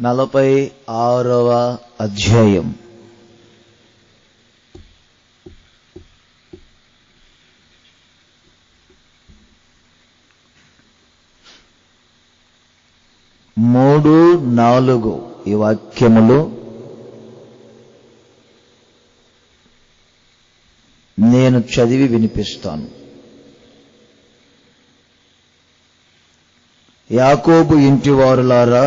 46వ అధ్యాయం. మూడు 4 ఈ వాక్యములు నేను చదివి వినిపిస్తాను. యాకోబు ఇంటివారులారా,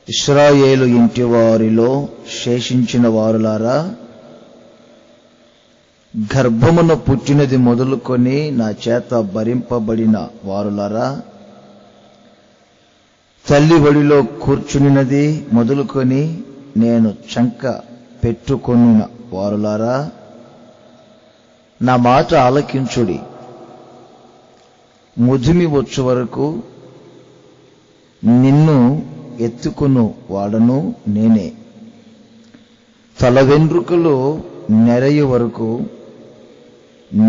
ఇశ్రాయేలు ఇంటి వారిలో శేషించిన వారులారా, గర్భమున పుట్టినది మొదలుకొని నా చేత భరింపబడిన వారులారా, తల్లి ఒడిలో కూర్చునినది మొదలుకొని నేను చంక పెట్టుకొనిన వారులారా, నా మాట ఆలకించుడి. ముదిమి వచ్చు వరకు నిన్ను ఎత్తుకును వాడను నేనే. తల వెంట్రుకలు నెరయు వరకు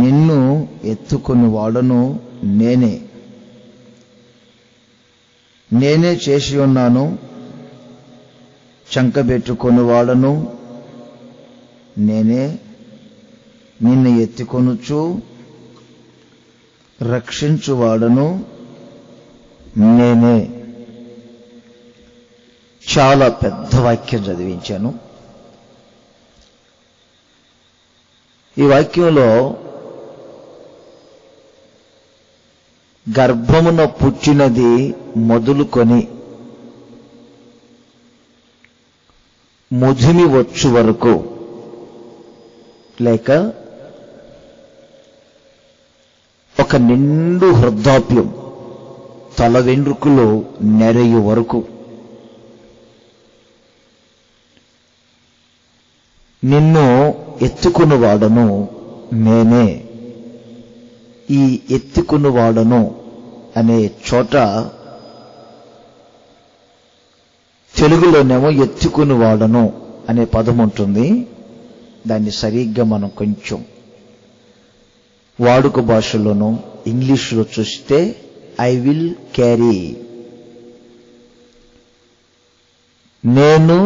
నిన్ను ఎత్తుకుని వాడను నేనే. నేనే చేసి ఉన్నాను, చంకబెట్టుకొని వాడను నేనే. నిన్ను ఎత్తుకొనుచు రక్షించువాడను నేనే. చాలా పెద్ద వాక్యం చదివించాను. ఈ వాక్యంలో గర్భమున పుట్టినది మొదలుకొని ముదిమి వచ్చు వరకు, లేక ఒక నిండు వృద్ధాప్యం, తల వెంట్రుకలు నెరయు వరకు నిన్ను ఎత్తుకుని వాడను నేనే. ఈ ఎత్తుకుని వాడను అనే చోట తెలుగులోనేమో ఎత్తుకుని వాడను అనే పదం ఉంటుంది. దాన్ని సరిగ్గా మనం కొంచెం వాడుక భాషలోనూ ఇంగ్లీష్లో చూస్తే ఐ విల్ క్యారీ, నేను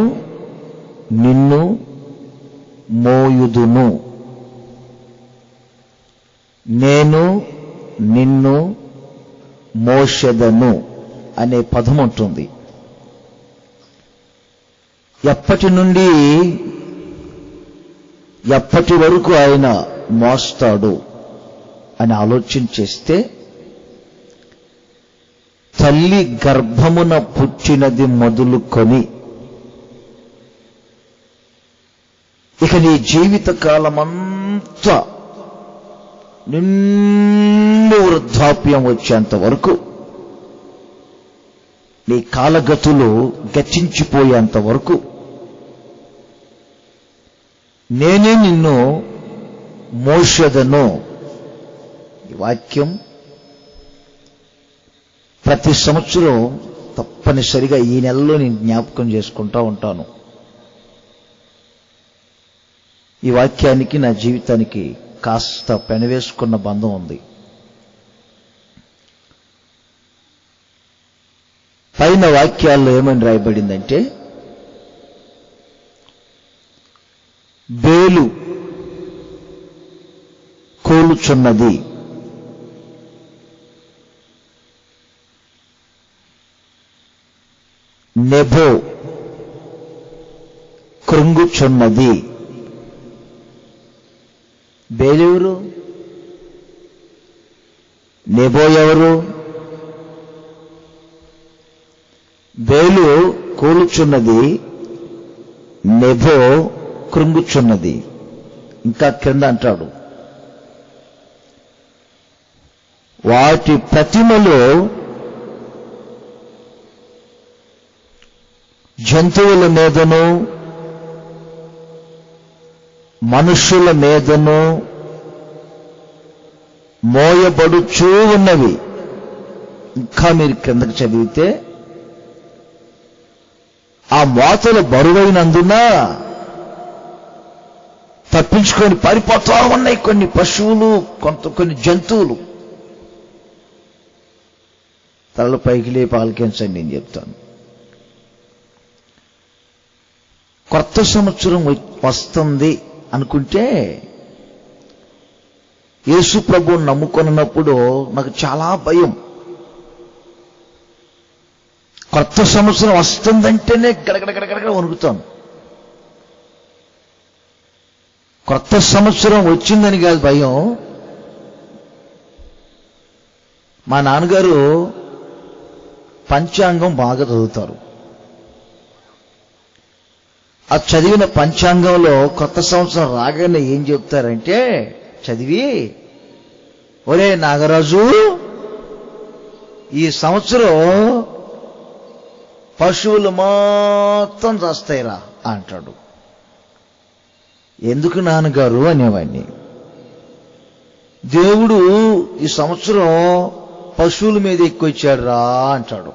నిన్ను మోయుదును, నేను నిన్ను మోషెదను అనే పదం ఉంటుంది. ఎప్పటి నుండి ఎప్పటి వరకు ఆయన మోస్తాడు అని ఆలోచన చేస్తే, తల్లి గర్భమున పుట్టినది మొదలుకొని ఇక నీ జీవిత కాలమంతా నిండు వృద్ధాప్యం వచ్చేంత వరకు, నీ కాలగతులు గతించిపోయేంత వరకు నేనే నిన్ను మోషెదను. ఈ వాక్యం ప్రతి సంవత్సరం తప్పనిసరిగా ఈ నెలలో నేను జ్ఞాపకం చేసుకుంటా ఉంటాను. ఈ వాక్యానికి నా జీవితానికి కాస్త పెనవేసుకున్న బంధం ఉంది. పైన వాక్యాల్లో ఏమని రాయబడిందంటే, బేలు కోలుచున్నది, నెబో కృంగుచున్నది. బేలెవరు? నెబో ఎవరు? బేలు కూలుచున్నది, నెబో కృంగుచున్నది. ఇంకా కింద అంటాడు, వాటి ప్రతిమలు జంతువుల మీదను మనుషుల మీదను మోయబడుచూ ఉన్నవి. ఇంకా మీరు కిందకు చదివితే, ఆ మోతలు బరువైనందున తప్పించుకొని పారిపోతూ ఉన్నాయి కొన్ని పశువులు, కొన్ని జంతువులు. తలలు పైకి లేపి ఆలకించండి, నేను చెప్తాను. సంవత్సరం వస్తుంది అనుకుంటే యేసు ప్రభువుని నమ్ముకున్నప్పుడు నాకు చాలా భయం. కొత్త సంవత్సరం వస్తుందంటేనే గడగడగడగడ వణుకుతాను. కొత్త సంవత్సరం వచ్చిందని కాదు భయం. మా నాన్నగారు పంచాంగం బాగా చదువుతారు. ఆ చదివిన పంచాంగంలో కొత్త సంవత్సరం రాగానే ఏం చెప్తారంటే, చదివి, ఒరే నాగరాజు, ఈ సంవత్సరం పశువులు మొత్తం చస్తాయిరా అంటాడు. ఎందుకు నాన్నగారు అనేవాడిని. దేవుడు ఈ సంవత్సరం పశువుల మీద ఎక్కువచ్చాడు రా అంటాడు.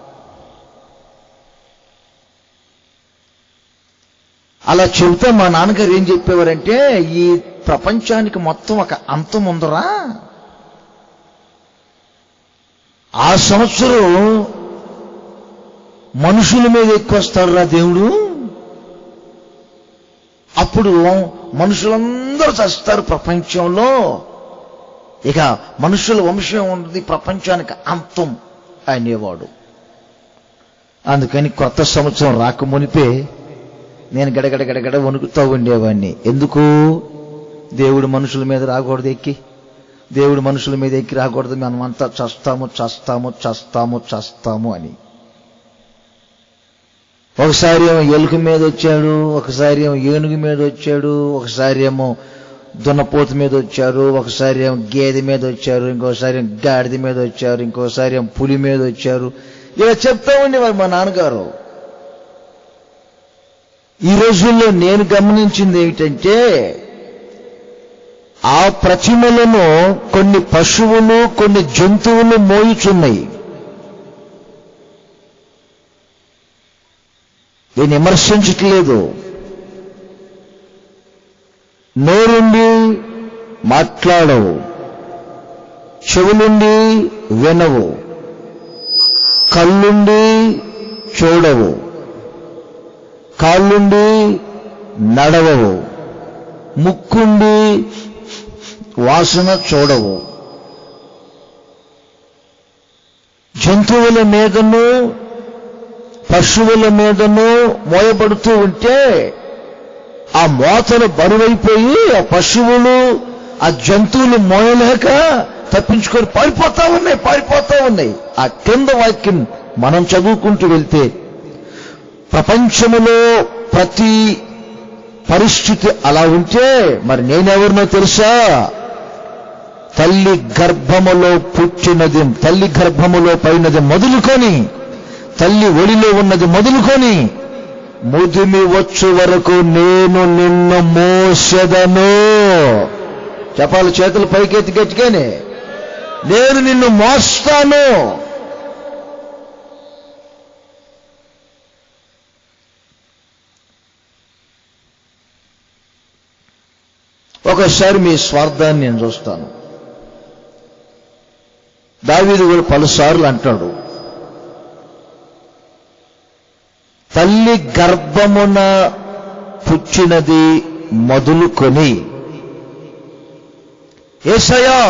అలా చెబుతా మా నాన్నగారు ఏం చెప్పేవారంటే, ఈ ప్రపంచానికి మొత్తం ఒక అంతం ఉందరా, ఆ సంవత్సరం మనుషుల మీద ఎక్కువ వస్తాడురా దేవుడు, అప్పుడు మనుషులందరూ చస్తారు ప్రపంచంలో, ఇక మనుషుల వంశం ఉన్నది ప్రపంచానికి అంతం అనేవాడు. అందుకని కొత్త సంవత్సరం రాకమునిపే నేను గడగడ వణుకుతూ ఉండేవాడిని. ఎందుకు? దేవుడు మనుషుల మీద రాకూడదు ఎక్కి, దేవుడు మనుషుల మీద ఎక్కి రాకూడదు, మనమంతా చస్తాము చస్తాము చస్తాము చస్తాము అని. ఒకసారి ఏమో ఎలుక మీద వచ్చాడు, ఒకసారి ఏమో ఏనుగు మీద వచ్చాడు, ఒకసారి ఏమో దున్నపోతు మీద వచ్చారు, ఒకసారి ఏమో గేదె మీద వచ్చారు, ఇంకోసారి గాడిద మీద వచ్చారు, ఇంకోసారి ఏమో పులి మీద వచ్చారు. ఇలా చెప్తా ఉండేవారు మా నాన్నగారు. ఈ రోజుల్లో నేను గమనించింది ఏమిటంటే, ఆ ప్రతిమలను కొన్ని పశువులు కొన్ని జంతువులు మోయుచున్నాయి. నేను విమర్శించట్లేదు. నోరుండి మాట్లాడవు, చెవులుండి వినవు, కళ్ళుండి చూడవు, కాళ్ళుండి నడవవు, ముక్కుండి వాసన చూడవు. జంతువుల మీదను పశువుల మీదను మోయబడుతూ ఉంటే ఆ మోతలు బరువైపోయి ఆ పశువులు ఆ జంతువులు మోయలేక తప్పించుకొని పారిపోతా ఉన్నాయి. ఆ కింద వాక్యం మనం చదువుకుంటూ వెళ్తే, ప్రపంచములో ప్రతి పరిస్థితి అలా ఉంటే మరి నేనెవరినో తెలుసా? తల్లి గర్భములో పుట్టినది, తల్లి గర్భములో పడినది మొదలుకొని, తల్లి ఒడిలో ఉన్నది మొదలుకొని, ముదిమి వచ్చు వరకు నేను నిన్ను మోసెదను. చెప్పాలి చేతులు పైకెత్తి గట్టిగానే, నేను నిన్ను మోస్తాను. ఒకసారి మీ స్వార్థాన్ని నేను చూస్తాను. దావీదు కూడా పలుసార్లు అంటాడు, తల్లి గర్భమున పుచ్చినది మొదలుకొని, యేసయ్యా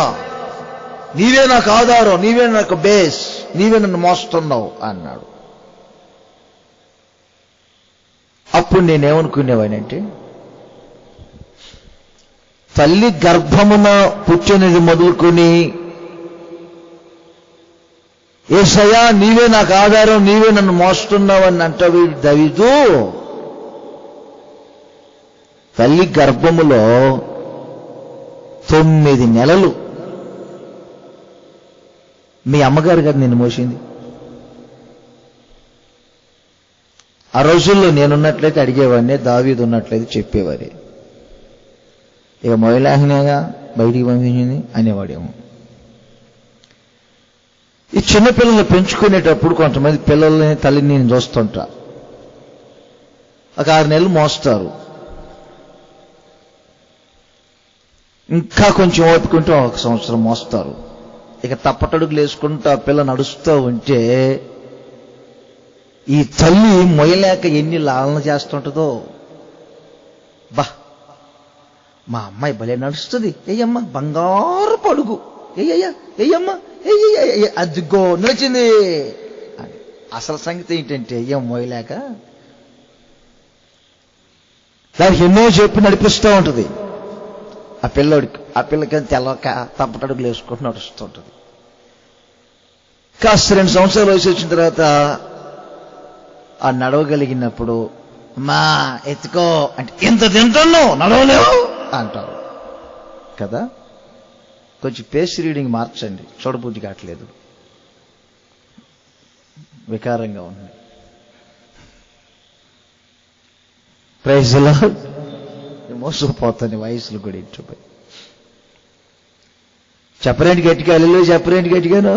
నీవే నాకు ఆధారం, నీవే నాకు బేస్, నీవే నన్ను మోస్తున్నావు అన్నాడు. అప్పుడు నేనేమనుకునేవానంటే, తల్లి గర్భమున పుట్టినది మొదలుకొని యేసయ్యా నీవే నాకు ఆధారం, నీవే నన్ను మోస్తున్నావు అని అంటాడు దావీదు. తల్లి గర్భములో 9 నెలలు మీ అమ్మగారు గారు నిన్ను మోసింది. ఆ రోజుల్లో నేనున్నట్లయితే అడిగేవాడిని, దావీదు ఉన్నట్లయితే చెప్పేవారే. ఇక మొయలాహ్నేగా బయటికి పంపించింది అనేవాడేమో. ఈ చిన్నపిల్లల్ని పెంచుకునేటప్పుడు కొంతమంది పిల్లల్ని తల్లిని నేను చూస్తుంటా. ఒక 6 నెలలు మోస్తారు, ఇంకా కొంచెం ఓపుకుంటూ 1 సంవత్సరం మోస్తారు. ఇక తప్పటడుగులు వేసుకుంటూ ఆ పిల్ల నడుస్తూ ఉంటే ఈ తల్లి మొయ్యలేక ఎన్ని లాలన చేస్తుంటుందో. బా మా అమ్మాయి భలే నడుస్తుంది, ఏయమ్మా బంగారు పడుగు, ఏయమ్మా అదిగో నిలిచింది అని. అసలు సంగతి ఏంటంటే ఏం మోయలేక దానికి ఎన్నో చెప్పి నడిపిస్తూ ఉంటుంది. ఆ పిల్లకి తెల్లక తప్పటడుగులు వేసుకుంటూ నడుస్తూ ఉంటుంది. కాస్త 2 సంవత్సరాలు వయసు వచ్చిన తర్వాత ఆ నడవగలిగినప్పుడు మా ఎత్తుకో అంటే ఎంత తింటున్నావు నడవలేవు అంటారు కదా. కొంచెం పేస్ రీడింగ్ మార్చండి, చూడబుద్ధి కావట్లేదు, వికారంగా ఉంది. Praise the lord. మోసపోతాను వయసులు కూడా ఇంటిపోయి. చెప్పరేంటి గట్టిగా, అల్లు చెప్పరేంటి గట్టిగాను.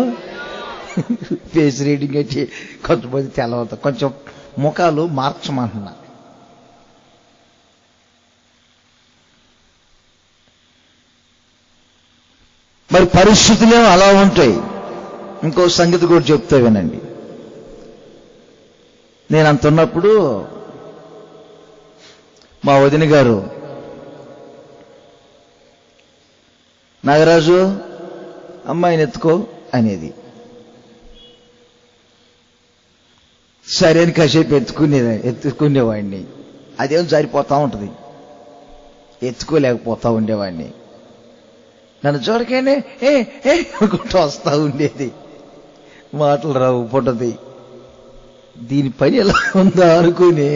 ఫేస్ రీడింగ్ వచ్చి కొంతమంది తెలవదు, కొంచెం ముఖాలు మార్చమంటున్నా. మరి పరిస్థితులు అలా ఉంటాయి. ఇంకో సంగతి కూడా చెప్తా వినండి. నేను అంత ఉన్నప్పుడు మా వదిన గారు, నాగరాజు అమ్మాయిని ఎత్తుకో అనేది. సరే అని కాసేపు ఎత్తుకునేవాడిని. అదేం జారిపోతా ఉంటుంది, ఎత్తుకోలేకపోతా ఉండేవాడిని. నన్ను చూడగానే ఏ అనుకుంటూ వస్తా ఉండేది, మాటలు రావు, పుట్టది. దీని పని ఎలా ఉందా అనుకుని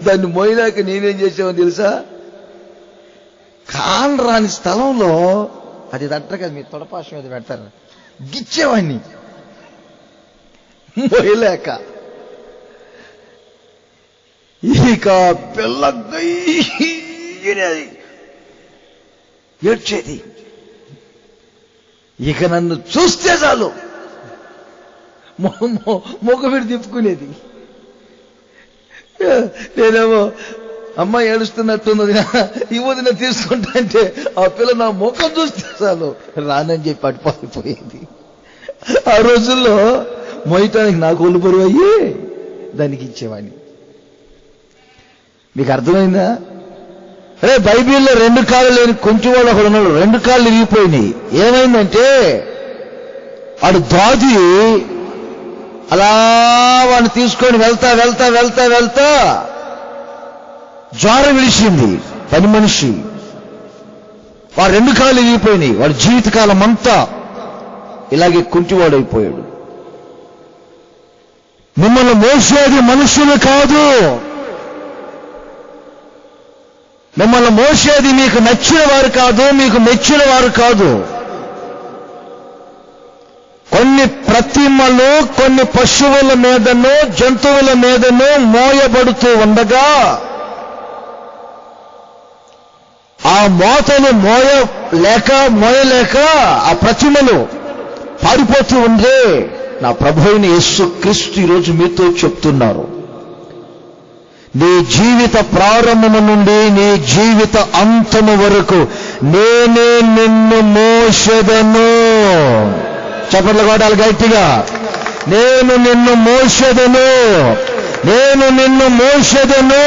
దాన్ని మోయలేక నేనేం చేసామని తెలుసా, కానరాని స్థలంలో అది దట్టగా మీ తొడపాశం మీద పెడతారు, గిచ్చేవాడిని మోయలేక. ఇక పిల్ల ఏడ్చేది. ఇక నన్ను చూస్తే చాలు మొగవిడి తిప్పుకునేది. నేనేమో అమ్మాయి ఏడుస్తున్నట్టున్నది, ఈ వదిన తీసుకుంటా అంటే ఆ పిల్ల నా ముఖం చూస్తే చాలు రానని చెప్పి అడిపోయిపోయేది. ఆ రోజుల్లో మోయటానికి నాకు ఒళ్ళు బరువు అయ్యి దానికి ఇచ్చేవాడిని. మీకు అర్థమైందా? అరే బైబిల్లో 2 కాళ్ళు లేని కొంచెం వాడు ఒకడు ఉన్నాడు, 2 కాళ్ళు విరిగిపోయినాయి. ఏమైందంటే వాడు దాది అలా వాడిని తీసుకొని వెళ్తా వెళ్తా వెళ్తా వెళ్తా జ్వరం విడిచింది పని మనిషి. వాడు 2 కాళ్ళు విరిగిపోయినాయి. వాడి జీవితకాలం అంతా ఇలాగే కుంటివాడైపోయాడు. మిమ్మల్ని మోసేది మనుషులు కాదు, మిమ్మల్ని మోసేది మీకు నచ్చిన వారు కాదు, మీకు మెచ్చిన వారు కాదు. కొన్ని ప్రతిమలు కొన్ని పశువుల మీదనో జంతువుల మీదనో మోయబడుతూ ఉండగా ఆ మోతను మోయలేక ఆ ప్రతిమలు పారిపోతూ ఉండే నా ప్రభువైన యేసుక్రీస్తు ఈరోజు మీతో చెప్తున్నారు, నీ జీవిత ప్రారంభము నుండి నీ జీవిత అంతము వరకు నేనే నిన్ను మోసెదను. చప్పట్లు కొట్టాలి గట్టిగా. నేను నిన్ను మోసెదను, నేను నిన్ను మోసెదను,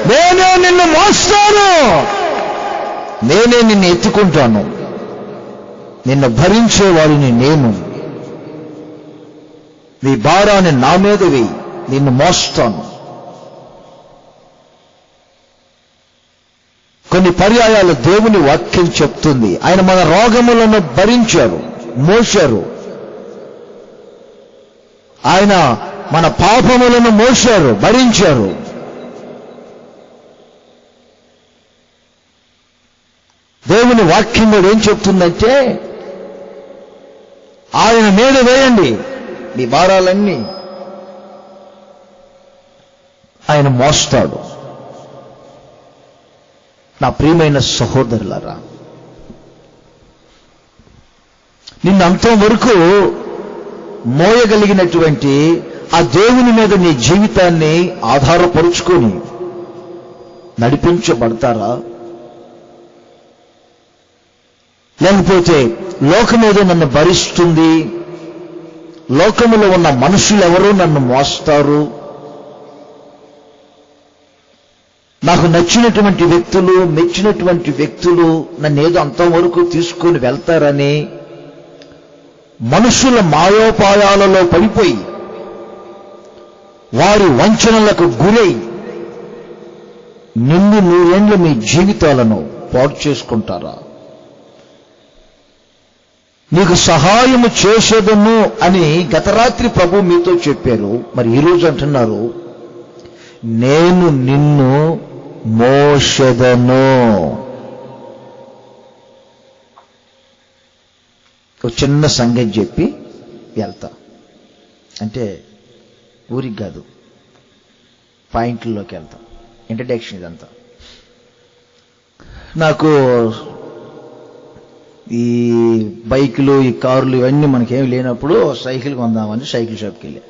నేనే నిన్ను మోస్తాను, నేనే నిన్ను ఎత్తుకుంటాను, నిన్ను భరించేవాడిని నేను. నీ భారాన్ని నా మీద వేయి, నిన్ను మోస్తాను. కొన్ని పర్యాయాలు దేవుని వాక్యం చెప్తుంది, ఆయన మన రోగములను భరించారు, మోశారు. ఆయన మన పాపములను మోశారు, భరించారు. దేవుని వాక్యం కూడా ఏం చెప్తుందంటే ఆయన మీద వేయండి మీ భారాలన్నీ, ఆయన మోస్తాడు. నా ప్రియమైన సహోదరులారా, నిన్ను అంతవరకు మోయగలిగినటువంటి ఆ దేవుని మీద నీ జీవితాన్ని ఆధారపరుచుకొని నడిపించబడతారా? లేకపోతే లోకమేదో నన్ను భరిస్తుంది, లోకములో ఉన్న మనుషులు ఎవరో నన్ను మోస్తారు, నాకు నచ్చినటువంటి వ్యక్తులు, మెచ్చినటువంటి వ్యక్తులు నన్నేదో అంతవరకు తీసుకొని వెళ్తారని మనుషుల మాయోపాయాలలో పడిపోయి వారి వంచనలకు గురై నిండు 100 ఏళ్లు మీ జీవితాలను పాడు చేసుకుంటారా? నీకు సహాయము చేసేదను అని గత రాత్రి ప్రభు మీతో చెప్పారు. మరి ఈరోజు అంటున్నారు, నేను నిన్ను మోసెదను. ఒక చిన్న సంగతి చెప్పి వెళ్తా, అంటే ఊరికి కాదు, పాయింట్లలోకి వెళ్తాం. ఇంట్రడక్షన్ ఇదంతా. నాకు ఈ బైకులు, ఈ కార్లు ఇవన్నీ మనకేం లేనప్పుడు సైకిల్ కొందామని సైకిల్ షాప్కి వెళ్ళా.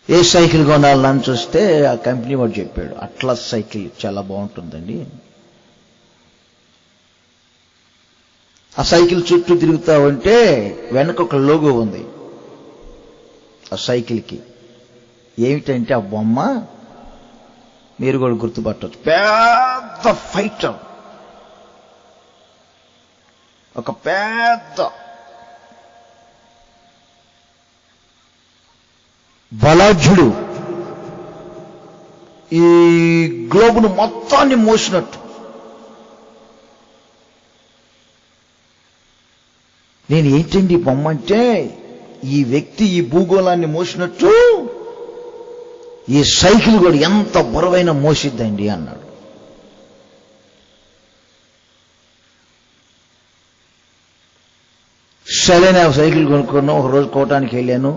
ఏ సైకిల్ కొనాలని చూస్తే ఆ కంపెనీ వాడు చెప్పాడు, అట్లస్ సైకిల్ చాలా బాగుంటుందండి. ఆ సైకిల్ చుట్టూ తిరుగుతా ఉంటే వెనక ఒక లోగో ఉంది ఆ సైకిల్కి. ఏమిటంటే ఆ బొమ్మ మీరు కూడా గుర్తుపట్టవచ్చు, పెద్ద ఫైటర్, ఒక పెద్ద బలాఢ్యుడు, ఈ గ్లోబును మొత్తాన్ని మోసినట్టు. నేను ఏంటండి బొమ్మ అంటే, ఈ వ్యక్తి ఈ భూగోళాన్ని మోసినట్టు ఈ సైకిల్ కూడా ఎంత బరువైన మోసిద్దండి అన్నాడు. సరైన సైకిల్ కొనుక్కున్నాను. ఒక రోజు కోటానికి వెళ్ళాను.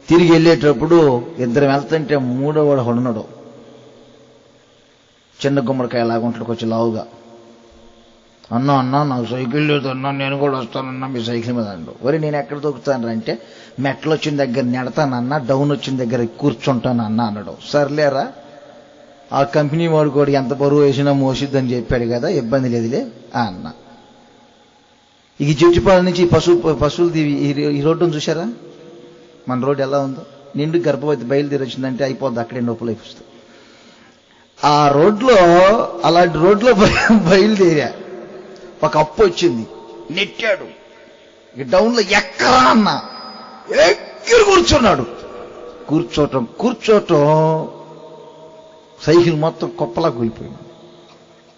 తిరిగి వెళ్ళేటప్పుడు ఇద్దరం వెళ్తుంటే మూడోవాడు ఉన్నాడు, చిన్న గుమ్మడికాయ లాగా ఉంటాడు, కొంచెం లావుగా. అన్నా నాకు సైకిల్ లేదు అన్నా, నేను కూడా వస్తానన్నా మీ సైకిల్ మీద అన్నాడు. ఒరే నేను ఎక్కడ దొక్కుతాను అంటే, మెట్లు వచ్చిన దగ్గర నెడతానన్నా, డౌన్ వచ్చిన దగ్గర కూర్చుంటానన్నా అన్నాడు. సర్లేరా, ఆ కంపెనీ వాడు కూడా ఎంత బరువు వేసినా మోసిద్దని చెప్పాడు కదా, ఇబ్బంది లేదులే అన్న. ఈ జుట్టుపాల నుంచి పశువులది ఈ రోడ్డును చూసారా? మన రోడ్డు ఎలా ఉందో, నిండు గర్భవతి బయలుదేరి వచ్చిందంటే అయిపోద్ది, అక్కడే నొప్పులు అయిపోతుంది. ఆ రోడ్లో, అలాంటి రోడ్లో బయలుదేరా. ఒక అప్పు వచ్చింది, నెట్టాడు. ఇక డౌన్లో ఎక్కరా అన్న, ఎక్కరు కూర్చున్నాడు. కూర్చోటం సైకిల్ మొత్తం కుప్పలా కూలిపోయింది.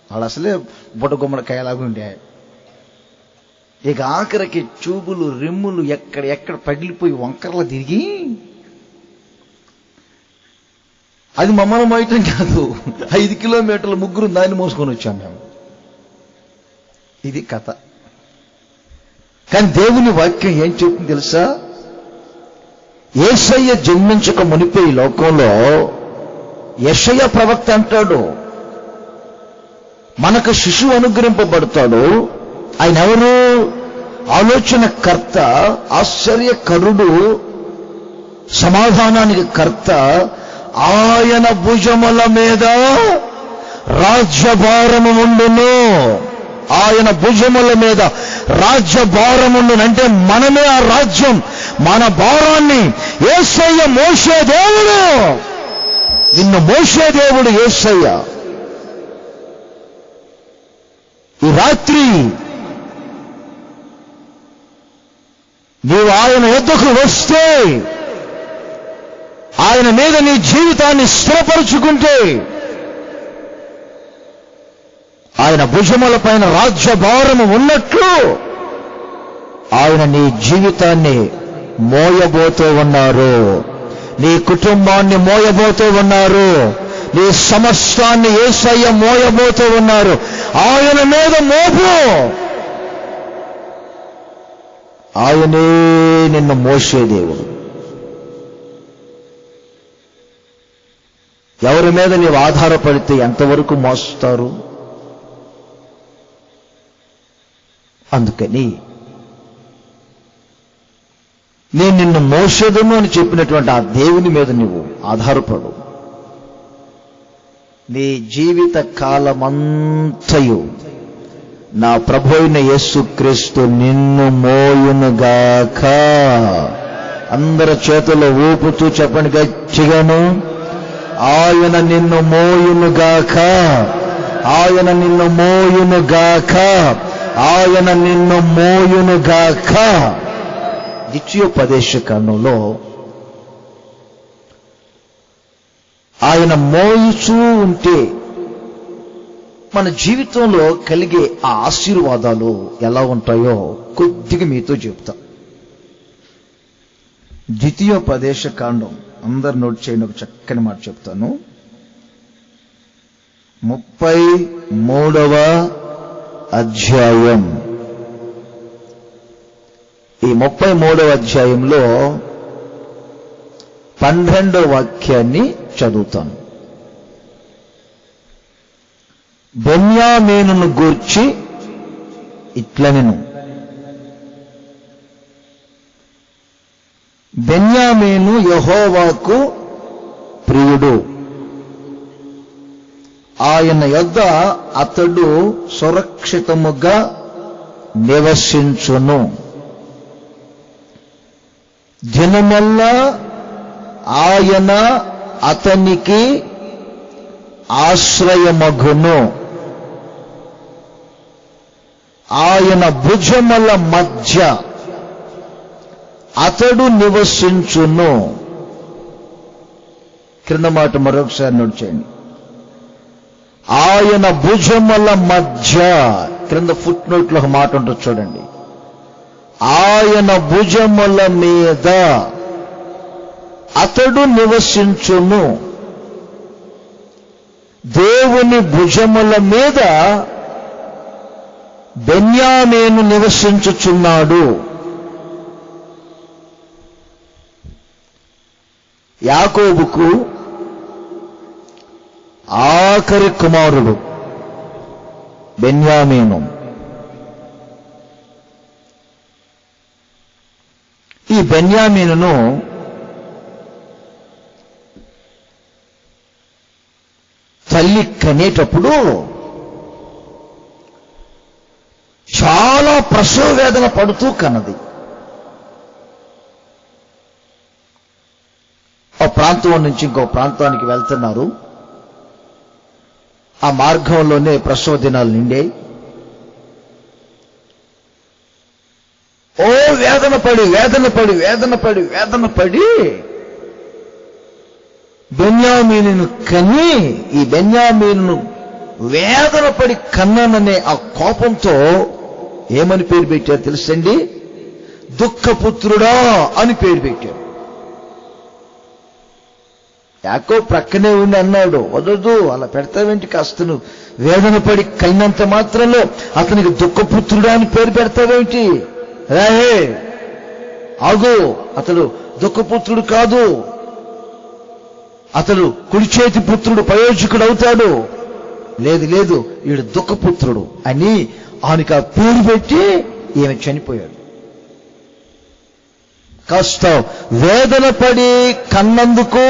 వాడు అసలే బుట్ట గుమ్మడికాయలాగా ఉండే. ఇక ఆఖరికి చూబులు, రిమ్ములు ఎక్కడ పగిలిపోయి వంకరలు తిరిగి, అది మమ్మల్ని మోయటం కాదు, 5 కిలోమీటర్ల ముగ్గురు దాన్ని మోసుకొని వచ్చాం మేము. ఇది కథ. కానీ దేవుని వాక్యం ఏం చెప్తుంది తెలుసా? యేసయ్య జన్మించక మునిపే ఈ లోకంలో యెషయా ప్రవక్త అంటాడు, మనకు శిశువు అనుగ్రహింపబడతాడు. ఆయన ఎవరు? ఆలోచనకర్త, ఆశ్చర్యకరుడు, సమాధానానికి కర్త. ఆయన భుజముల మీద రాజ్యభారము ఉండును. ఆయన భుజముల మీద రాజ్యభారముండును అంటే మనమే ఆ రాజ్యం. మన భారాన్ని యేసయ్య మోసే దేవుడు. నిన్ను మోసే దేవుడు యేసయ్య. ఈ రాత్రి నీవు ఆయన యొద్దకు వస్తే, ఆయన మీద నీ జీవితాన్ని స్థిరపరుచుకుంటే, ఆయన భుజముల పైన రాజ్యభారము ఉన్నట్లు ఆయన నీ జీవితాన్ని మోయబోతూ ఉన్నారు. నీ కుటుంబాన్ని మోయబోతూ ఉన్నారు. నీ సమస్తాన్ని యేసయ్య మోయబోతూ ఉన్నారు. ఆయన మీద మోపు. ఆయనే నిన్ను మోసే దేవుడు. ఎవరి మీద నీవు ఆధారపడితే ఎంతవరకు మోస్తారు? అందుకని నేను నిన్ను మోసేదను అని చెప్పినటువంటి ఆ దేవుని మీద నువ్వు ఆధారపడు. నీ జీవిత కాలమంతయు నా ప్రభు అయిన యేసుక్రీస్తు నిన్ను మోయునుగాక. అందరి చేతుల్లో ఊపుతూ చెప్పండి గట్టిగాను, ఆయన నిన్ను మోయునుగాక, ఆయన నిన్ను మోయునుగాక, ఆయన నిన్ను మోయునుగాక. ద్వితీయోపదేశకాండంలో ఆయన మోయుచూ ఉంటే మన జీవితంలో కలిగే ఆ ఆశీర్వాదాలు ఎలా ఉంటాయో కొద్దిగా మీతో చెప్తా. ద్వితీయోపదేశకాండం అందరు నోట్ చేయండి, ఒక చక్కని మాట చెప్తాను. 33వ అధ్యాయం. ఈ 33వ అధ్యాయంలో 12వ వాక్యాన్ని చదువుతాను. బెన్యామీనును గూర్చి ఇట్లనెను, బెన్యామీను యెహోవాకు ప్రియుడు, ఆయన యొద్ద అతడు సురక్షితముగా నివసించును, దినమెల్లా ఆయన అతనికి ఆశ్రయమగును, ఆయన భుజముల మధ్య అతడు నివసించును. క్రింద మాట మరొకసారి నోట్ చేయండి. ఆయన భుజముల మధ్య, క్రింద ఫుట్ నోట్లో ఒక మాట ఉంటుంది చూడండి. ఆయన భుజముల మీద అతడు నివసించును. దేవుని భుజముల మీద బెన్యామీను నివసించుచున్నాడు. యాకోబుకు ఆఖరి కుమారుడు బెన్యామీను. ఈ బెన్యామీనును తల్లి కనేటప్పుడు చాలా ప్రసవ వేదన పడుతూ కన్నది. ఆ ప్రాంతం నుంచి ఇంకో ప్రాంతానికి వెళ్తున్నారు. ఆ మార్గంలోనే ప్రసవ దినాలు నిండే. ఓ వేదన పడి వేదన పడి వేదన పడి వేదన పడి బెన్యామీనును కని, ఈ బెన్యామీనును వేదన పడి కన్నాననే ఆ కోపంతో ఏమని పేరు పెట్టారు తెలుసండి? దుఃఖపుత్రుడా అని పేరు పెట్టారు. యాకో ప్రక్కనే ఉండి అన్నాడు, వదదు అలా పెడతావేంటి, కాస్త నువ్వు వేదన పడి కన్నంత మాత్రంలో అతనికి దుఃఖపుత్రుడా అని పేరు పెడతావేంటి? రాహే ఆగు, అతడు దుఃఖపుత్రుడు కాదు, అతడు కుడి చేతి పుత్రుడు ప్రయోజకుడు అవుతాడు. లేదు లేదు, వీడు దుఃఖపుత్రుడు అని ఆయనకి ఆ పేరు పెట్టి ఈమె చనిపోయాడు. కాస్త వేదన పడి కన్నందుకు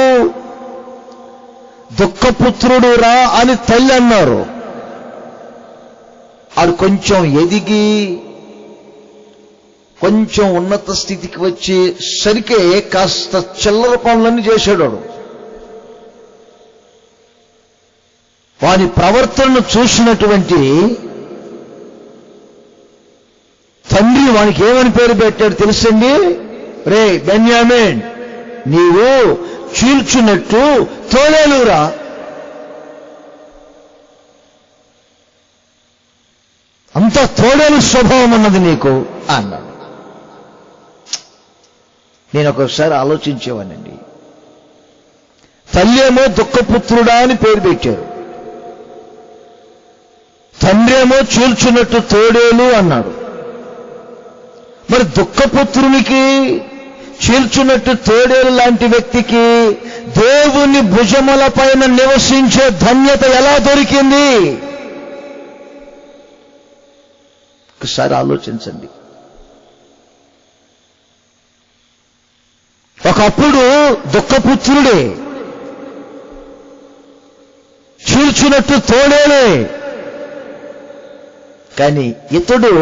దుఃఖపుత్రుడు రా అని తల్లి అన్నారు. ఆడు కొంచెం ఎదిగి కొంచెం ఉన్నత స్థితికి వచ్చి సరికే కాస్త చిల్లర పనులన్నీ చేశాడు. వాని ప్రవర్తనను చూసినటువంటి తండ్రి వానికి ఏమని పేరు పెట్టాడు తెలుసండి? రే బెన్యామీన్, నీవు చీల్చున్నట్టు తోలేలురా. అంత తోడేలు స్వభావం ఉన్నది నీకు అన్నాడు. నేను ఒక్కొక్కసారి ఆలోచించేవానండి. తల్లి ఏమో దుఃఖపుత్రుడా అని పేరు పెట్టారు, తండ్రి ఏమో చీల్చున్నట్టు తోడేలు అన్నాడు. మరి దుఃఖపుత్రునికి, చీల్చున్నట్టు తోడేలు లాంటి వ్యక్తికి దేవుని భుజముల పైన నివసించే ధన్యత ఎలా దొరికింది? ఒకసారి ఆలోచించండి. ఒకప్పుడు దుఃఖపుత్రుడే, చీల్చున్నట్టు తోడేలే, కానీ ఇతడు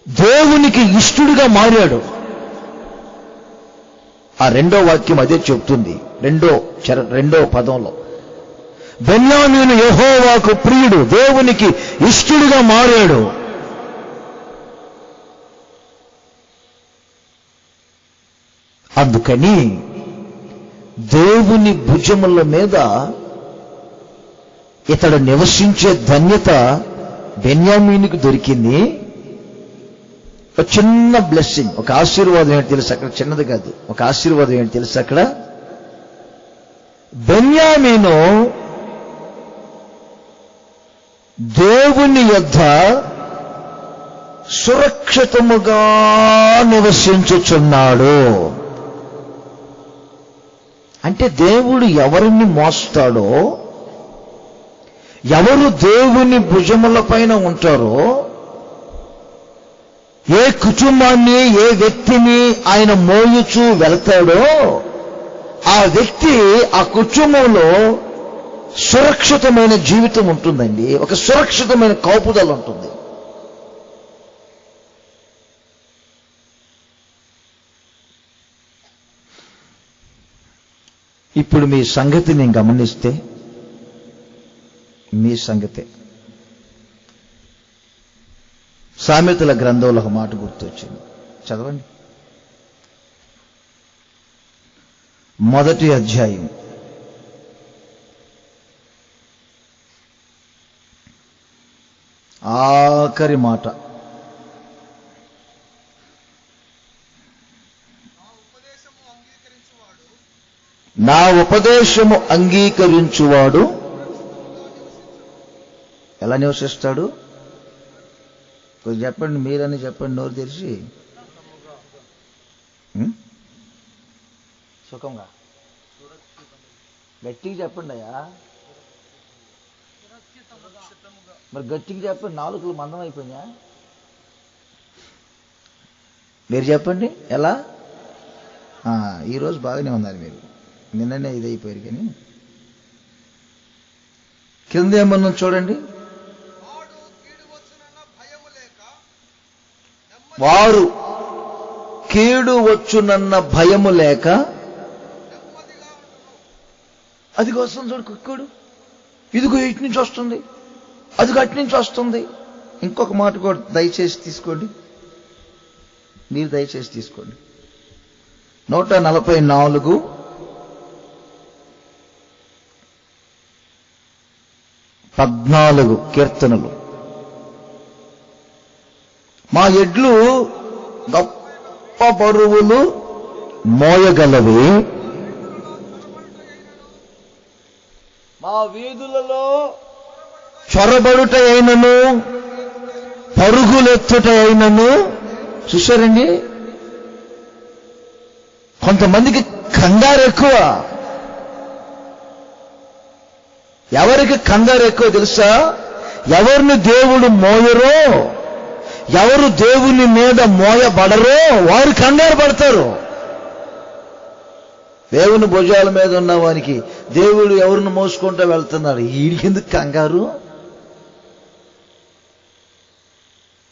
దేవునికి ఇష్టుడిగా మారాడు. ఆ రెండో వాక్యం అదే చెప్తుంది. రెండో పదంలో బెన్యామీను యెహోవాకు ప్రియుడు, దేవునికి ఇష్టుడుగా మారాడు. అందుకని దేవుని భుజముల మీద ఇతడు నివసించే ధన్యత బెన్యామీనుకు దొరికింది. ఒక చిన్న బ్లెస్సింగ్, ఒక ఆశీర్వాదం ఏంటి తెలుసు అక్కడ, చిన్నది కాదు, ఒక ఆశీర్వాదం ఏంటి తెలుసు అక్కడ. బెన్యామీను దేవుని యొద్ద సురక్షితముగా నివసించుచున్నాడు. అంటే దేవుడు ఎవరిని మోస్తాడో, ఎవరు దేవుని భుజముల పైన ఉంటారో, ఏ కుటుంబాన్ని, ఏ వ్యక్తిని ఆయన మోయుచూ వెళ్తాడో, ఆ వ్యక్తి, ఆ కుటుంబంలో సురక్షితమైన జీవితం ఉంటుందండి. ఒక సురక్షితమైన కాపుదల ఉంటుంది. ఇప్పుడు మీ సంగతి నేను గమనిస్తే, మీ సంగతే సామెతల గ్రంథంలో ఒక మాట గుర్తొచ్చింది, చదవండి. 1వ అధ్యాయం 8వ మాట. నా ఉపదేశము అంగీకరించువాడు ఎలా నివసిస్తాడు? కొంచెం చెప్పండి, మీరని చెప్పండి, నోరు తెరిచి. సుఖంగా గట్టిగా చెప్పండి అయ్యా. మరి గట్టిగా చెప్పండి, నాలుగులు మందం అయిపోయినా. మీరు చెప్పండి ఎలా. ఈరోజు బాగానే ఉన్నారు మీరు, నిన్ననే ఇదైపోయారు. కానీ కింద ఏమన్నా చూడండి. వారు కీడు వచ్చునన్న భయము లేక, అదిగో వస్తుంది చూడు కుక్కుడు, ఇదిగో ఇటు నుంచి వస్తుంది, అదిగో అటు నుంచి వస్తుంది. ఇంకొక మాట కూడా దయచేసి తీసుకోండి, మీరు దయచేసి తీసుకోండి. 144 14 కీర్తనలు. మా ఎడ్లు గొప్ప బరువులు మోయగలవి, మా వీధులలో చొరబడుట అయినను పరుగులెత్తుట అయినను. చూశారండి, కొంతమందికి కంగారు ఎక్కువ. ఎవరికి కంగారు ఎక్కువ తెలుసా? ఎవరిని దేవుడు మోయరో, ఎవరు దేవుని మీద మోయబడరో వారు కంగారు పడతారు. దేవుని భుజాల మీద ఉన్న వానికి దేవుడు ఎవరిని మోసుకుంటూ వెళ్తున్నాడు, వీడికి ఎందుకు కంగారు?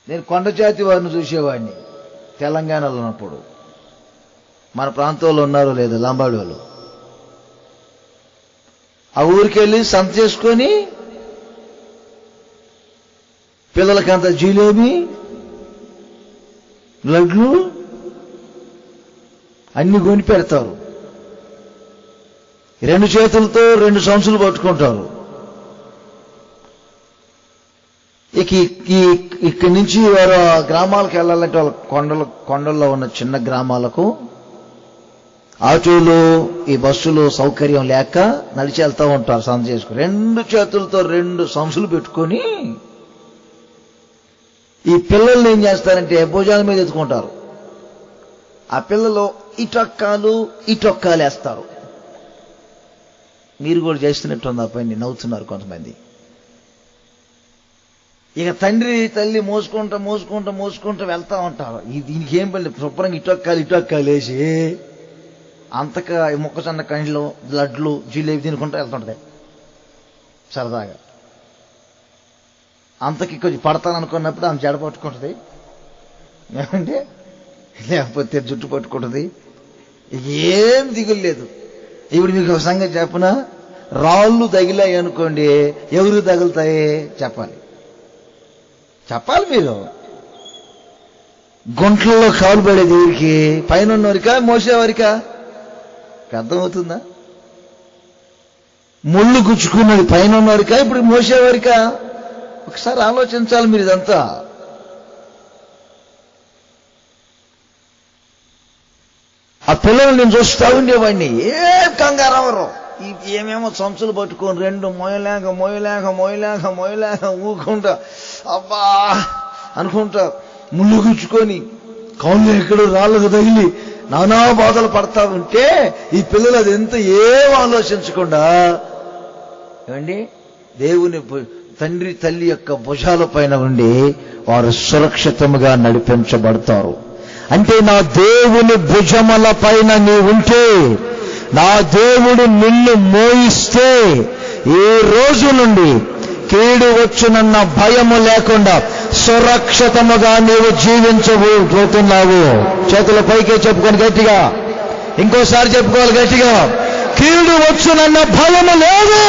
నేను కొండజాతి వారిని చూసేవాడిని తెలంగాణలో ఉన్నప్పుడు. మన ప్రాంతంలో ఉన్నారో లేదో లంబాడి వాళ్ళు. ఆ ఊరికి వెళ్ళి సంత చేసుకొని పిల్లలకంత జిలేబీ, లడ్లు అన్ని కొని పెడతారు. 2 చేతులతో 2 సంచులు పట్టుకుంటారు. ఇక్కడి నుంచి వారు గ్రామాలకు వెళ్ళాలంటే వాళ్ళ కొండల్లో ఉన్న చిన్న గ్రామాలకు ఆటోలు, ఈ బస్సులు సౌకర్యం లేక నడిచి వెళ్తూ ఉంటారు సంత చేసుకుని. 2 చేతులతో 2 సంచులు పెట్టుకొని ఈ పిల్లల్ని ఏం చేస్తారంటే భుజాల మీద ఎత్తుకుంటారు. ఆ పిల్లలు ఇటొక్కాలు వేస్తారు. మీరు కూడా చేస్తున్నట్టుంది ఆ పని, నవ్వుతున్నారు కొంతమంది. ఇక తండ్రి తల్లి మోసుకుంటూ వెళ్తా ఉంటారు. దీనికి ఏం పని, శుభ్రంగా ఇటొక్కాలు వేసి అంతక మొక్కజొన్న కండ్లు, లడ్లు, జిలేబీ తినుకుంటూ వెళ్తుంటది సరదాగా. అంతకి కొంచెం పడతాననుకున్నప్పుడు ఆమె జడ పట్టుకుంటుంది, ఏమంటే లేకపోతే జుట్టు పట్టుకుంటుంది, ఏం దిగులు లేదు. ఇప్పుడు మీకు ఒక సంగతి చెప్పనా, రాళ్ళు తగిలాయి అనుకోండి, ఎవరు తగులుతాయి చెప్పాలి. మీరు గుంట్లలో కాలు పడేది ఎవరికి? పైన ఉన్నవారికా, మోసేవారికా? అర్థమవుతుందా? ముళ్ళు గుచ్చుకున్నది పైన ఉన్నవారికా, ఇప్పుడు మోసేవారికా? ఒకసారి ఆలోచించాలి మీరు ఇదంతా. ఆ పిల్లలు నేను చూస్తా ఉండేవాడిని, ఏం కంగారవరు, ఏమేమో సంచులు పట్టుకొని రెండు మోయలేక ఊకుంటా, అబ్బా అనుకుంటా, ముళ్ళు గుచ్చుకొని కాళ్ళు ఎక్కడో రాళ్ళకు తగిలి నానా బాధలు పడతా ఉంటే ఈ పిల్లలు అది ఎంత ఏం ఆలోచించకుండా ఏమండి దేవుని తండ్రి తల్లి యొక్క భుజాల పైన ఉండి వారు సురక్షితంగా నడిపించబడతారు. అంటే నా దేవుని భుజముల పైన నీ ఉంటే, నా దేవుడు నిన్ను మోయిస్తే ఈ రోజు నుండి కీడు వచ్చునన్న భయము లేకుండా సురక్షితముగా నీవు జీవించబోతున్నావు. చేతుల పైకే చెప్పుకొని గట్టిగా, ఇంకోసారి చెప్పుకోవాలి గట్టిగా, కీడు వచ్చునన్న భయము లేదు.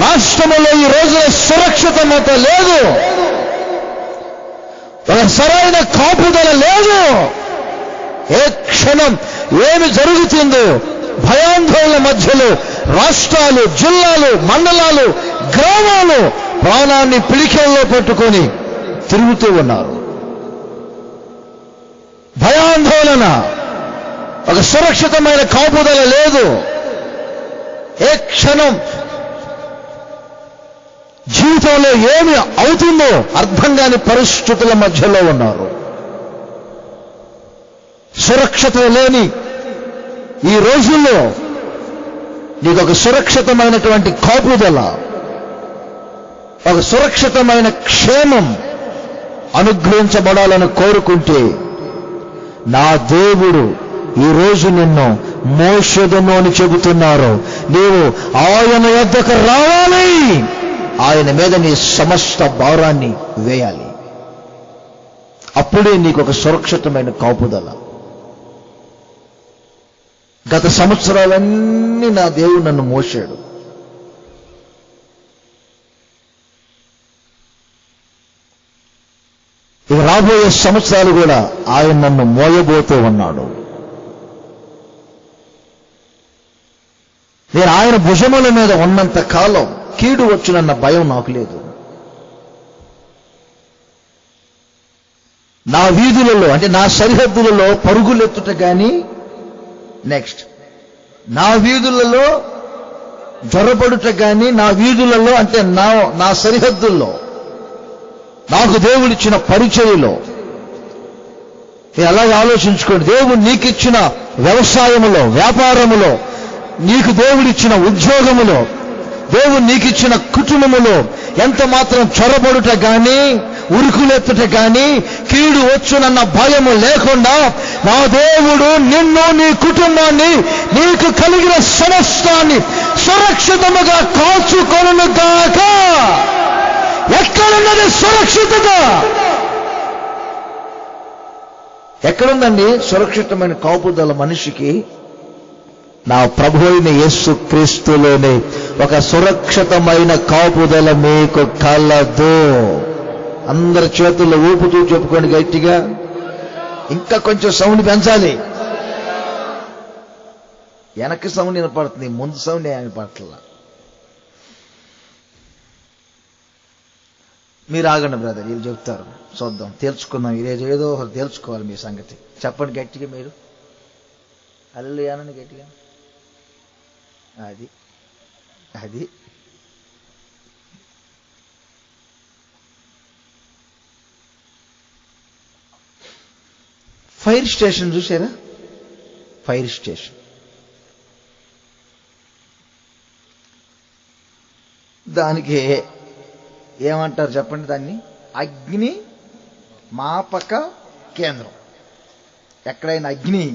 రాష్ట్రములో ఈ రోజున సురక్షితమత లేదు, ఒక సరైన కాపుదల లేదు. ఏ క్షణం ఏమి జరుగుతుందో భయాందోళన మధ్యలో రాష్ట్రాలు, జిల్లాలు, మండలాలు, గ్రామాలు ప్రాణాన్ని పిడికిల్లో పట్టుకొని తిరుగుతూ ఉన్నారు. భయాందోళన, ఒక సురక్షితమైన కాపుదల లేదు. ఏ క్షణం జీవితంలో ఏమి అవుతుందో అర్థం కాని పరిస్థితుల మధ్యలో ఉన్నారు. సురక్షిత లేని ఈ రోజుల్లో నీకు ఒక సురక్షితమైనటువంటి కాపుదల, ఒక సురక్షితమైన క్షేమం అనుగ్రహించబడాలని కోరుకుంటే, నా దేవుడు ఈ రోజు నిన్ను మోషెదను అని చెబుతున్నారు. నీవు ఆయన యొద్దకు రావాలి, ఆయన మీద నీ సమస్త భారాన్ని వేయాలి. అప్పుడే నీకు ఒక సురక్షితమైన కాపుదల. గత సంవత్సరాలన్నీ నా దేవుడు నన్ను మోసాడు. ఇక రాబోయే సంవత్సరాలు కూడా ఆయన నన్ను మోయబోతూ ఉన్నాడు. నేను ఆయన భుజముల మీద ఉన్నంత కాలం కీడు వచ్చునన్న భయం నాకు లేదు. నా వీధులలో అంటే నా సరిహద్దులలో పరుగులెత్తుట కానీ, నెక్స్ట్ నా వీధులలో జ్వరపడుట కానీ, నా వీధులలో అంటే నా సరిహద్దుల్లో నాకు దేవుడిచ్చిన పరిచయలో అలాగే ఆలోచించుకోండి. దేవుడు నీకిచ్చిన వ్యవసాయములో, వ్యాపారములో, నీకు దేవుడిచ్చిన ఉద్యోగములో, దేవుడు నీకిచ్చిన కుటుంబములో ఎంత మాత్రం చొరబడుట కానీ, ఉరుకులెత్తుట కానీ, కీడు వచ్చునన్న భయము లేకుండా నా దేవుడు నిన్ను, నీ కుటుంబాన్ని, నీకు కలిగిన సమస్తాన్ని సురక్షితముగా కాచుకొనును గాక. ఎక్కడున్నది సురక్షితత? ఎక్కడుందండి సురక్షితమైన కాపుదల మనిషికి? నా ప్రభు అయిన యేసు క్రీస్తులోనే ఒక సురక్షితమైన కాపుదల మీకు కలదు. అందరి చేతుల్లో ఊపుతూ చెప్పుకోండి గట్టిగా. ఇంకా కొంచెం సౌండ్ పెంచాలి. వెనక్కి సౌండ్ వినపడుతుంది, ముందు సౌండ్ వినపడట్లా. మీరు ఆగండి బ్రదర్, వీళ్ళు చెప్తారు, చూద్దాం, తేల్చుకుందాం. ఈరోజు ఏదో ఒకటి తేల్చుకోవాలి మీ సంగతి. చెప్పండి గట్టిగా మీరు. హల్లెలూయానండి గట్టిగా. అది ఫైర్ స్టేషన్ చూసారా? ఫైర్ స్టేషన్, దానికి ఏమంటారు చెప్పండి? దాన్ని అగ్ని మాపక కేంద్రం. ఎక్కడైనా అగ్ని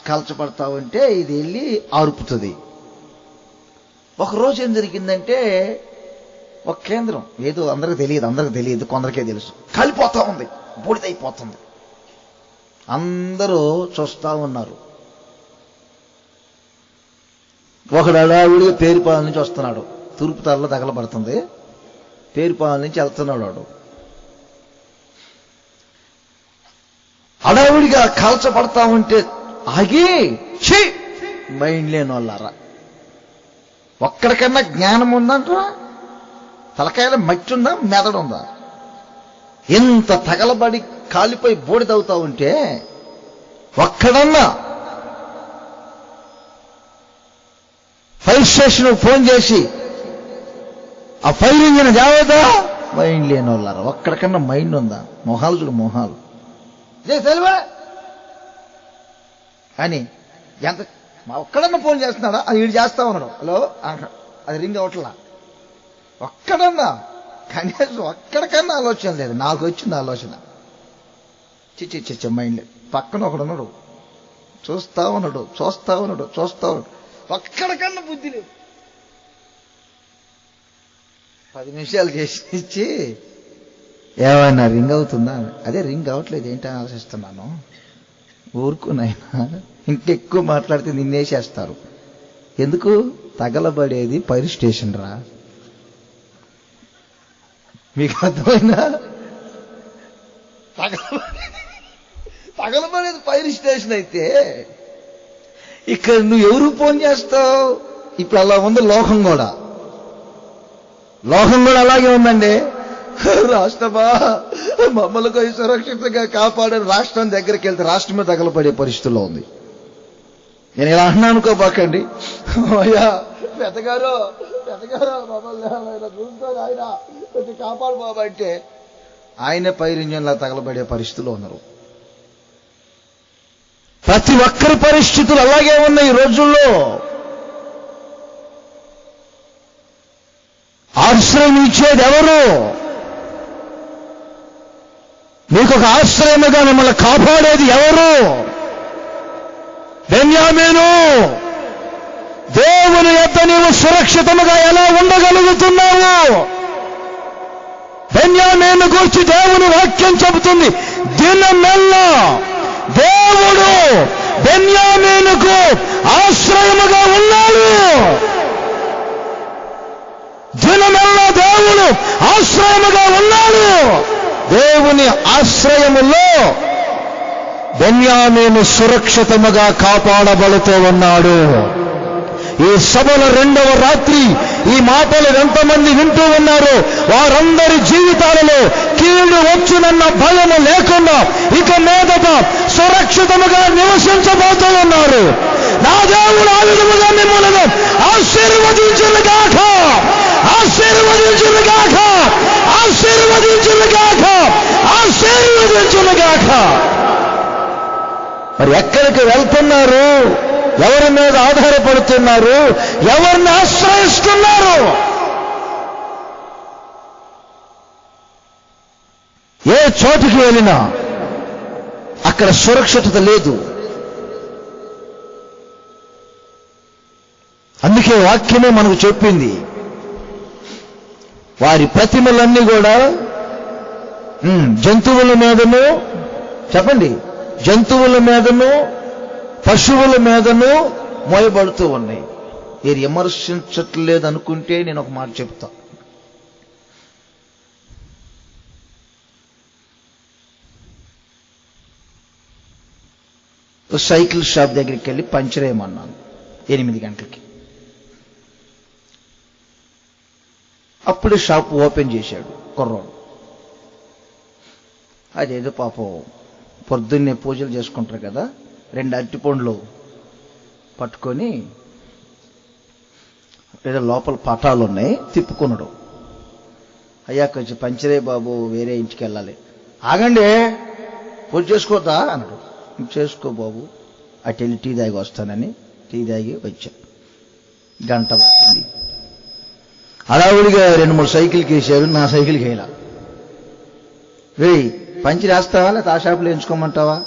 కాల్చబడతా ఉంటే ఇది వెళ్ళి ఆర్పుతుంది. ఒకరోజు ఏం జరిగిందంటే, ఒక కేంద్రం, ఏదో అందరికి తెలియదు, కొందరికే తెలుసు, కాలిపోతా ఉంది, బూడిదైపోతుంది. అందరూ చూస్తా ఉన్నారు. ఒకడు అడావిడిగా పేరుపాలెం నుంచి వస్తున్నాడు. తూర్పు తరలో తగలబడుతుంది. పేరుపాలెం నుంచి వెళ్తున్నాడు వాడు. అడావిడిగా కాల్చబడతా ఉంటే ఆగి మైండ్ లేని వాళ్ళారా, ఒక్కడికన్నా జ్ఞానం ఉందంటారా? తలకాయలో మట్టి ఉందా, మెదడుందా? ఎంత తగలబడి కాలిపోయి బూడిదవుతా ఉంటే ఒక్కడన్నా ఫైర్ స్టేషన్ ఫోన్ చేసి ఆ ఫైర్ ఇంజిన్ జావదా? మైండ్ లేని వాళ్ళారా, ఒక్కడికన్నా మైండ్ ఉందా? మొహాలు చూడు, మొహాలు తెలివా అని ఎంత ఒక్కడన్నా ఫోన్ చేస్తున్నాడా? అది వీడు చేస్తా ఉన్నాడు. హలో అది రింగ్ అవట్లా. ఒక్కడన్నా కనీసం ఒక్కడికన్నా ఆలోచన లేదు. నాకు వచ్చింది ఆలోచన. చిచ్చి మైండ్ పక్కన ఒకడున్నాడు, చూస్తా ఉన్నాడు. ఒక్కడికన్నా బుద్ధి లేదు. 10 నిమిషాలు చేసి ఇచ్చి ఏమైనా రింగ్ అవుతుందా? అదే రింగ్ అవట్లేదు ఏంటని ఆలోచిస్తున్నాను. ఊరుకునైనా ఇంకెక్కువ మాట్లాడితే నిన్నేసేస్తారు. ఎందుకు? తగలబడేది ఫైర్ స్టేషన్ రా. మీకు అర్థమైనా? తగలబడేది ఫైర్ స్టేషన్ అయితే ఇక్కడ నువ్వు ఎవరు ఫోన్ చేస్తావు? ఇప్పుడు అలా ఉంది లోకం కూడా. అలాగే ఉందండి. రాష్ట్రమా మమ్మల్ని సురక్షితంగా కాపాడని రాష్ట్రం దగ్గరికి వెళ్తే రాష్ట్రమే తగలబడే పరిస్థితుల్లో ఉంది. నేను ఇలా అన్నా అనుకోబాకండి. అయ్యా పెద్దగారు మమ్మల్ని చూసుకోండి, ఆయన కొంచెం కాపాడు బాబా అంటే ఆయనే ఫైర్ ఇంజిన్లా తగలబడే పరిస్థితుల్లో ఉన్నారు. ప్రతి ఒక్కరి పరిస్థితులు అలాగే ఉన్నాయి ఈ రోజుల్లో. ఆశ్రయం ఇచ్చేది ఎవరు? మీకు ఒక ఆశ్రయముగా మిమ్మల్ని కాపాడేది ఎవరు? బెన్యామీను, దేవుని యొద్ద నీవు సురక్షితముగా ఎలా ఉండగలుగుతున్నావు? బెన్యామీను గురించి దేవుని వాక్యం చెబుతుంది, దినమెల్లా దేవుడు బెన్యామీనుకు ఆశ్రయముగా ఉన్నాడు. దినమెల్లా దేవుడు ఆశ్రయముగా ఉన్నాడు. దేవుని ఆశ్రయములో బెన్యామీను సురక్షితముగా కాపాడబడుతూ ఉన్నాడు. ఈ సభలో 2వ రాత్రి ఈ మాటలు ఎంతమంది వింటూ ఉన్నారు, వారందరి జీవితాలలో కీడు వచ్చునన్న భయము లేకుండా ఇక మీదట సురక్షితముగా నివసించబోతూ ఉన్నారు. నా దేవుడు ఆ విధముగా మిమ్మల్ని ఆశీర్వదించునుగాక. మరి ఎక్కడికి వెళ్తున్నారు? ఎవరి మీద ఆధారపడుతున్నారు? ఎవరిని ఆశ్రయిస్తున్నారు? ఏ చోటుకి వెళ్ళినా అక్కడ సురక్షితత లేదు. అందుకే వాక్యమే మనకు చెప్పింది, వారి ప్రతిమలన్నీ కూడా జంతువుల మీదను, చెప్పండి, జంతువుల మీదను పశువుల మీదను మోయబడుతూ ఉన్నాయి. మీరు విమర్శించట్లేదు అనుకుంటే నేను ఒక మాట చెప్తా. సైకిల్ షాప్ దగ్గరికి వెళ్ళి పంచర్ వేయమన్నాను 8 గంటలకి. అప్పుడు షాప్ ఓపెన్ చేశాడు కుర్రోడు. అదేదో పాపం పొద్దున్నే పూజలు చేసుకుంటారు కదా, 2 అరటిపండ్లు పట్టుకొని ఏదో లోపల పటాలు ఉన్నాయి తిప్పుకున్నాడు. అయ్యా కొంచెం పంచరే బాబు, వేరే ఇంటికి వెళ్ళాలి. ఆగండి, పూజ చేసుకోద్దా అన్నాడు. చేసుకో బాబు, అటు వెళ్ళి టీ తాగి వస్తానని టీ తాగి వచ్చా. గంట పట్టింది. అడావుడిగా 2-3 సైకిల్కి వేసాడు, నా సైకిల్కి వేయాల. పంచి వేస్తావా లేదా ఆ షాపులో ఎంచుకోమంటావా?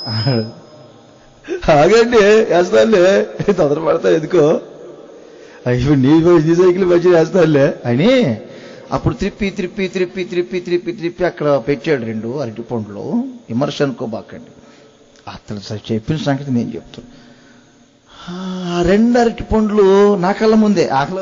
ఆగండి వేస్తానులే, తొందరపడతా ఎందుకో, ఇప్పుడు నీ సైకిల్ పంచి వేస్తానులే అని అప్పుడు త్రిప్పి అక్కడ పెట్టాడు 2 అరటి పండ్లు. విమర్శ అనుకోబాకండి. అతను చెప్పిన సంగతి నేను చెప్తాను. ఆ 2 అరటి పండ్లు నా కళ్ళ ముందే ఆకలి